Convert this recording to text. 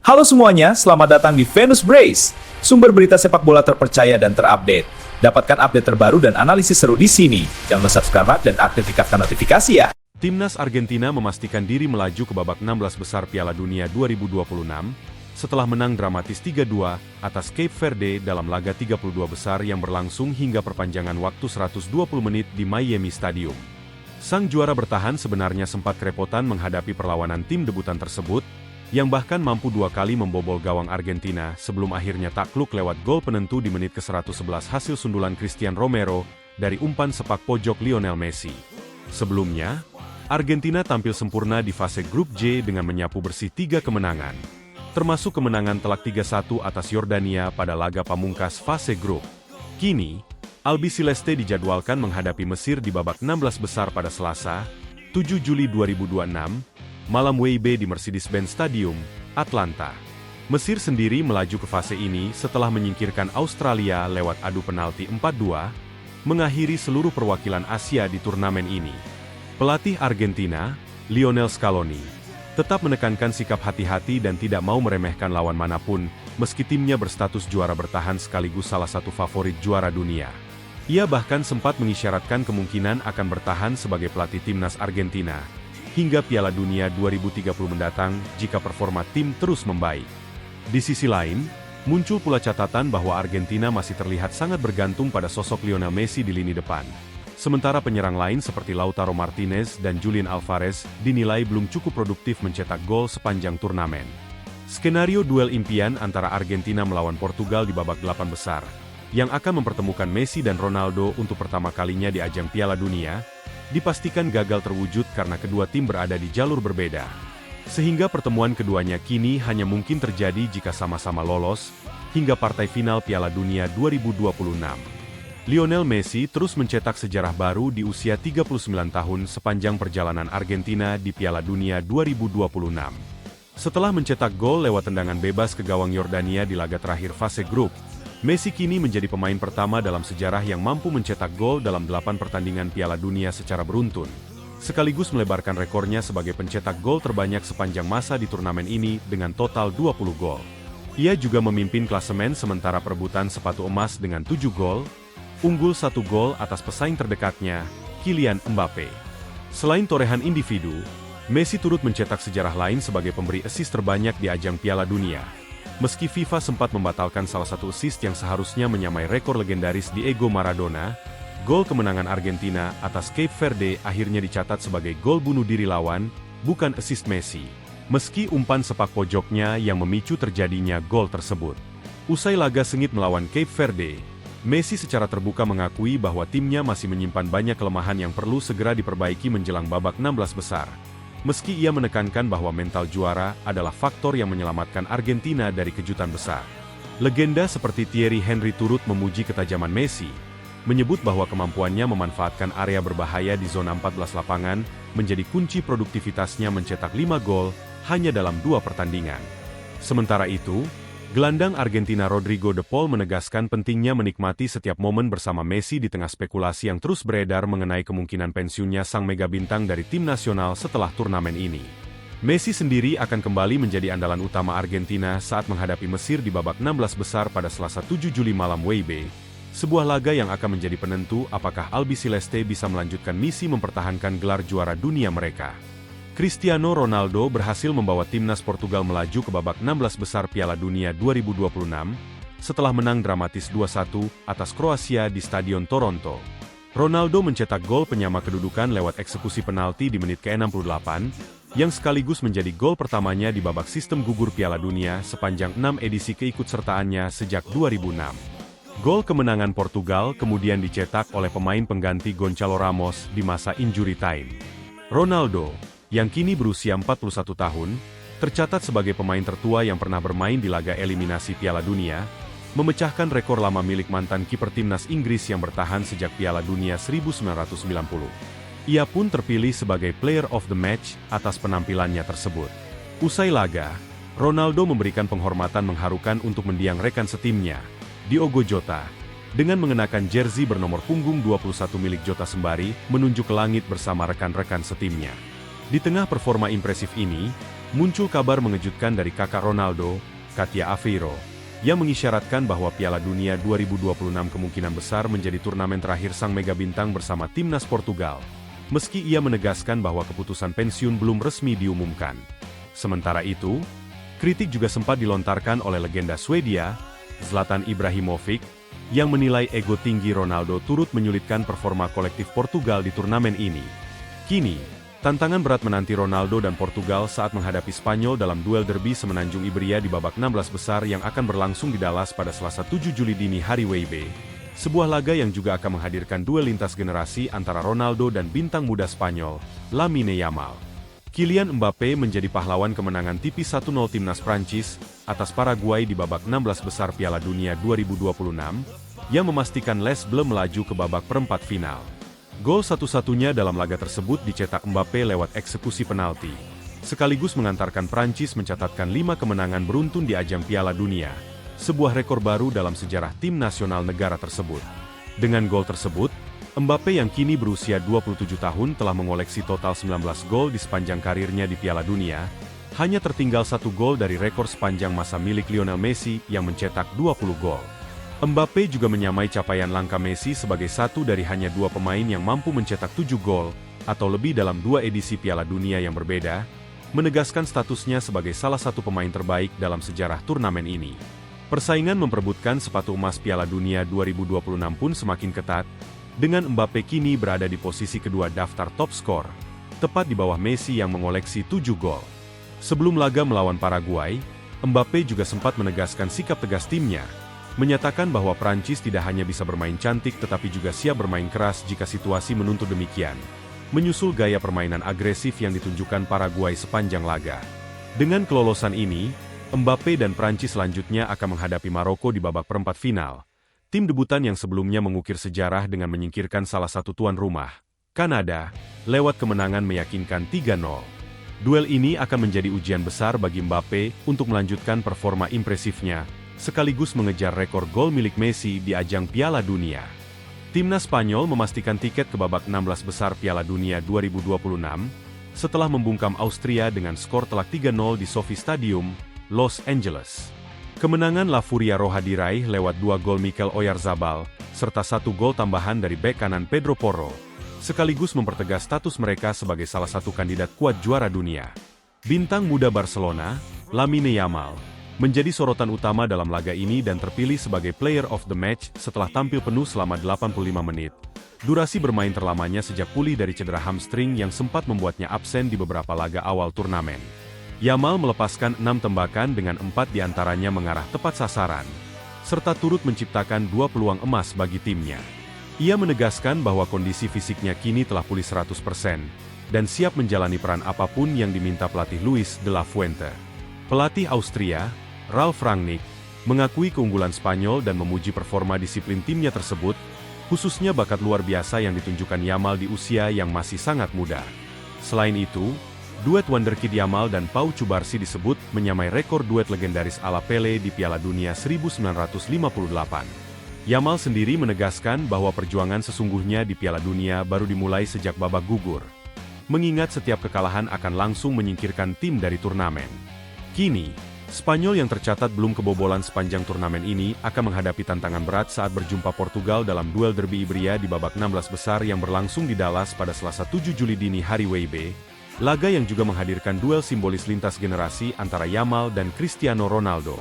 Halo semuanya, selamat datang di Venus Brace, sumber berita sepak bola terpercaya dan terupdate. Dapatkan update terbaru dan analisis seru di sini. Jangan lupa subscribe dan aktifkan notifikasi ya. Timnas Argentina memastikan diri melaju ke babak 16 besar Piala Dunia 2026 setelah menang dramatis 3-2 atas Cape Verde dalam laga 32 besar yang berlangsung hingga perpanjangan waktu 120 menit di Miami Stadium. Sang juara bertahan sebenarnya sempat kerepotan menghadapi perlawanan tim debutan tersebut, yang bahkan mampu dua kali membobol gawang Argentina sebelum akhirnya takluk lewat gol penentu di menit ke-111 hasil sundulan Cristian Romero dari umpan sepak pojok Lionel Messi. Sebelumnya, Argentina tampil sempurna di fase grup J dengan menyapu bersih 3 kemenangan, termasuk kemenangan telak 3-1 atas Yordania pada laga pamungkas fase grup. Kini, Albiceleste dijadwalkan menghadapi Mesir di babak 16 besar pada Selasa, 7 Juli 2026, malam WIB di Mercedes-Benz Stadium, Atlanta. Mesir sendiri melaju ke fase ini setelah menyingkirkan Australia lewat adu penalti 4-2, mengakhiri seluruh perwakilan Asia di turnamen ini. Pelatih Argentina, Lionel Scaloni, tetap menekankan sikap hati-hati dan tidak mau meremehkan lawan manapun, meski timnya berstatus juara bertahan sekaligus salah satu favorit juara dunia. Ia bahkan sempat mengisyaratkan kemungkinan akan bertahan sebagai pelatih timnas Argentina hingga Piala Dunia 2030 mendatang jika performa tim terus membaik. Di sisi lain, muncul pula catatan bahwa Argentina masih terlihat sangat bergantung pada sosok Lionel Messi di lini depan. Sementara penyerang lain seperti Lautaro Martinez dan Julian Alvarez dinilai belum cukup produktif mencetak gol sepanjang turnamen. Skenario duel impian antara Argentina melawan Portugal di babak 8 besar, yang akan mempertemukan Messi dan Ronaldo untuk pertama kalinya di ajang Piala Dunia, dipastikan gagal terwujud karena kedua tim berada di jalur berbeda. Sehingga pertemuan keduanya kini hanya mungkin terjadi jika sama-sama lolos hingga partai final Piala Dunia 2026. Lionel Messi terus mencetak sejarah baru di usia 39 tahun sepanjang perjalanan Argentina di Piala Dunia 2026. Setelah mencetak gol lewat tendangan bebas ke gawang Yordania di laga terakhir fase grup, Messi kini menjadi pemain pertama dalam sejarah yang mampu mencetak gol dalam 8 pertandingan Piala Dunia secara beruntun, sekaligus melebarkan rekornya sebagai pencetak gol terbanyak sepanjang masa di turnamen ini dengan total 20 gol. Ia juga memimpin klasemen sementara perebutan sepatu emas dengan 7 gol, unggul 1 gol atas pesaing terdekatnya, Kylian Mbappe. Selain torehan individu, Messi turut mencetak sejarah lain sebagai pemberi assist terbanyak di ajang Piala Dunia. Meski FIFA sempat membatalkan salah satu assist yang seharusnya menyamai rekor legendaris Diego Maradona, gol kemenangan Argentina atas Cape Verde akhirnya dicatat sebagai gol bunuh diri lawan, bukan assist Messi. Meski umpan sepak pojoknya yang memicu terjadinya gol tersebut. Usai laga sengit melawan Cape Verde, Messi secara terbuka mengakui bahwa timnya masih menyimpan banyak kelemahan yang perlu segera diperbaiki menjelang babak 16 besar. Meski ia menekankan bahwa mental juara adalah faktor yang menyelamatkan Argentina dari kejutan besar. Legenda seperti Thierry Henry turut memuji ketajaman Messi, menyebut bahwa kemampuannya memanfaatkan area berbahaya di zona 14 lapangan menjadi kunci produktivitasnya mencetak 5 gol hanya dalam 2 pertandingan. Sementara itu, gelandang Argentina Rodrigo de Paul menegaskan pentingnya menikmati setiap momen bersama Messi di tengah spekulasi yang terus beredar mengenai kemungkinan pensiunnya sang mega bintang dari tim nasional setelah turnamen ini. Messi sendiri akan kembali menjadi andalan utama Argentina saat menghadapi Mesir di babak 16 besar pada Selasa 7 Juli malam WIB, sebuah laga yang akan menjadi penentu apakah Albiceleste bisa melanjutkan misi mempertahankan gelar juara dunia mereka. Cristiano Ronaldo berhasil membawa timnas Portugal melaju ke babak 16 besar Piala Dunia 2026 setelah menang dramatis 2-1 atas Kroasia di Stadion Toronto. Ronaldo mencetak gol penyama kedudukan lewat eksekusi penalti di menit ke-68, yang sekaligus menjadi gol pertamanya di babak sistem gugur Piala Dunia sepanjang 6 edisi keikutsertaannya sejak 2006. Gol kemenangan Portugal kemudian dicetak oleh pemain pengganti Gonçalo Ramos di masa injury time. Ronaldo, yang kini berusia 41 tahun, tercatat sebagai pemain tertua yang pernah bermain di laga eliminasi Piala Dunia, memecahkan rekor lama milik mantan kiper timnas Inggris yang bertahan sejak Piala Dunia 1990. Ia pun terpilih sebagai Player of the Match atas penampilannya tersebut. Usai laga, Ronaldo memberikan penghormatan mengharukan untuk mendiang rekan setimnya, Diogo Jota, dengan mengenakan jersey bernomor punggung 21 milik Jota sembari menunjuk ke langit bersama rekan-rekan setimnya. Di tengah performa impresif ini, muncul kabar mengejutkan dari kakak Ronaldo, Katia Aveiro, yang mengisyaratkan bahwa Piala Dunia 2026 kemungkinan besar menjadi turnamen terakhir sang mega bintang bersama timnas Portugal. Meski ia menegaskan bahwa keputusan pensiun belum resmi diumumkan. Sementara itu, kritik juga sempat dilontarkan oleh legenda Swedia, Zlatan Ibrahimovic, yang menilai ego tinggi Ronaldo turut menyulitkan performa kolektif Portugal di turnamen ini. Kini, tantangan berat menanti Ronaldo dan Portugal saat menghadapi Spanyol dalam duel derby semenanjung Iberia di babak 16 besar yang akan berlangsung di Dallas pada Selasa 7 Juli dini hari WIB. Sebuah laga yang juga akan menghadirkan duel lintas generasi antara Ronaldo dan bintang muda Spanyol, Lamine Yamal. Kylian Mbappe menjadi pahlawan kemenangan tipis 1-0 timnas Prancis atas Paraguay di babak 16 besar Piala Dunia 2026, yang memastikan Les Bleus melaju ke babak perempat final. Gol satu-satunya dalam laga tersebut dicetak Mbappe lewat eksekusi penalti, sekaligus mengantarkan Prancis mencatatkan 5 kemenangan beruntun di ajang Piala Dunia, sebuah rekor baru dalam sejarah tim nasional negara tersebut. Dengan gol tersebut, Mbappe yang kini berusia 27 tahun telah mengoleksi total 19 gol di sepanjang karirnya di Piala Dunia, hanya tertinggal 1 gol dari rekor sepanjang masa milik Lionel Messi yang mencetak 20 gol. Mbappe juga menyamai capaian langka Messi sebagai satu dari hanya 2 pemain yang mampu mencetak 7 gol, atau lebih dalam 2 edisi Piala Dunia yang berbeda, menegaskan statusnya sebagai salah satu pemain terbaik dalam sejarah turnamen ini. Persaingan memperebutkan sepatu emas Piala Dunia 2026 pun semakin ketat, dengan Mbappe kini berada di posisi kedua daftar top skor, tepat di bawah Messi yang mengoleksi 7 gol. Sebelum laga melawan Paraguay, Mbappe juga sempat menegaskan sikap tegas timnya, menyatakan bahwa Prancis tidak hanya bisa bermain cantik tetapi juga siap bermain keras jika situasi menuntut demikian, menyusul gaya permainan agresif yang ditunjukkan Paraguay sepanjang laga. Dengan kelolosan ini, Mbappe dan Prancis selanjutnya akan menghadapi Maroko di babak perempat final, tim debutan yang sebelumnya mengukir sejarah dengan menyingkirkan salah satu tuan rumah, Kanada, lewat kemenangan meyakinkan 3-0. Duel ini akan menjadi ujian besar bagi Mbappe untuk melanjutkan performa impresifnya, sekaligus mengejar rekor gol milik Messi di ajang Piala Dunia. Timnas Spanyol memastikan tiket ke babak 16 besar Piala Dunia 2026, setelah membungkam Austria dengan skor telak 3-0 di SoFi Stadium, Los Angeles. Kemenangan La Furia Roja diraih lewat 2 gol Mikel Oyarzabal, serta 1 gol tambahan dari bek kanan Pedro Porro, sekaligus mempertegas status mereka sebagai salah satu kandidat kuat juara dunia. Bintang muda Barcelona, Lamine Yamal, menjadi sorotan utama dalam laga ini dan terpilih sebagai player of the match setelah tampil penuh selama 85 menit. Durasi bermain terlamanya sejak pulih dari cedera hamstring yang sempat membuatnya absen di beberapa laga awal turnamen. Yamal melepaskan 6 tembakan dengan 4 diantaranya mengarah tepat sasaran, serta turut menciptakan 2 peluang emas bagi timnya. Ia menegaskan bahwa kondisi fisiknya kini telah pulih 100%, dan siap menjalani peran apapun yang diminta pelatih Luis de la Fuente. Pelatih Austria, Ralf Rangnick, mengakui keunggulan Spanyol dan memuji performa disiplin timnya tersebut, khususnya bakat luar biasa yang ditunjukkan Yamal di usia yang masih sangat muda. Selain itu, duet wonderkid Yamal dan Pau Cubarsí disebut menyamai rekor duet legendaris ala Pele di Piala Dunia 1958. Yamal sendiri menegaskan bahwa perjuangan sesungguhnya di Piala Dunia baru dimulai sejak babak gugur, mengingat setiap kekalahan akan langsung menyingkirkan tim dari turnamen. Kini, Spanyol yang tercatat belum kebobolan sepanjang turnamen ini akan menghadapi tantangan berat saat berjumpa Portugal dalam duel derby Iberia di babak 16 besar yang berlangsung di Dallas pada Selasa 7 Juli dini hari WIB, laga yang juga menghadirkan duel simbolis lintas generasi antara Yamal dan Cristiano Ronaldo.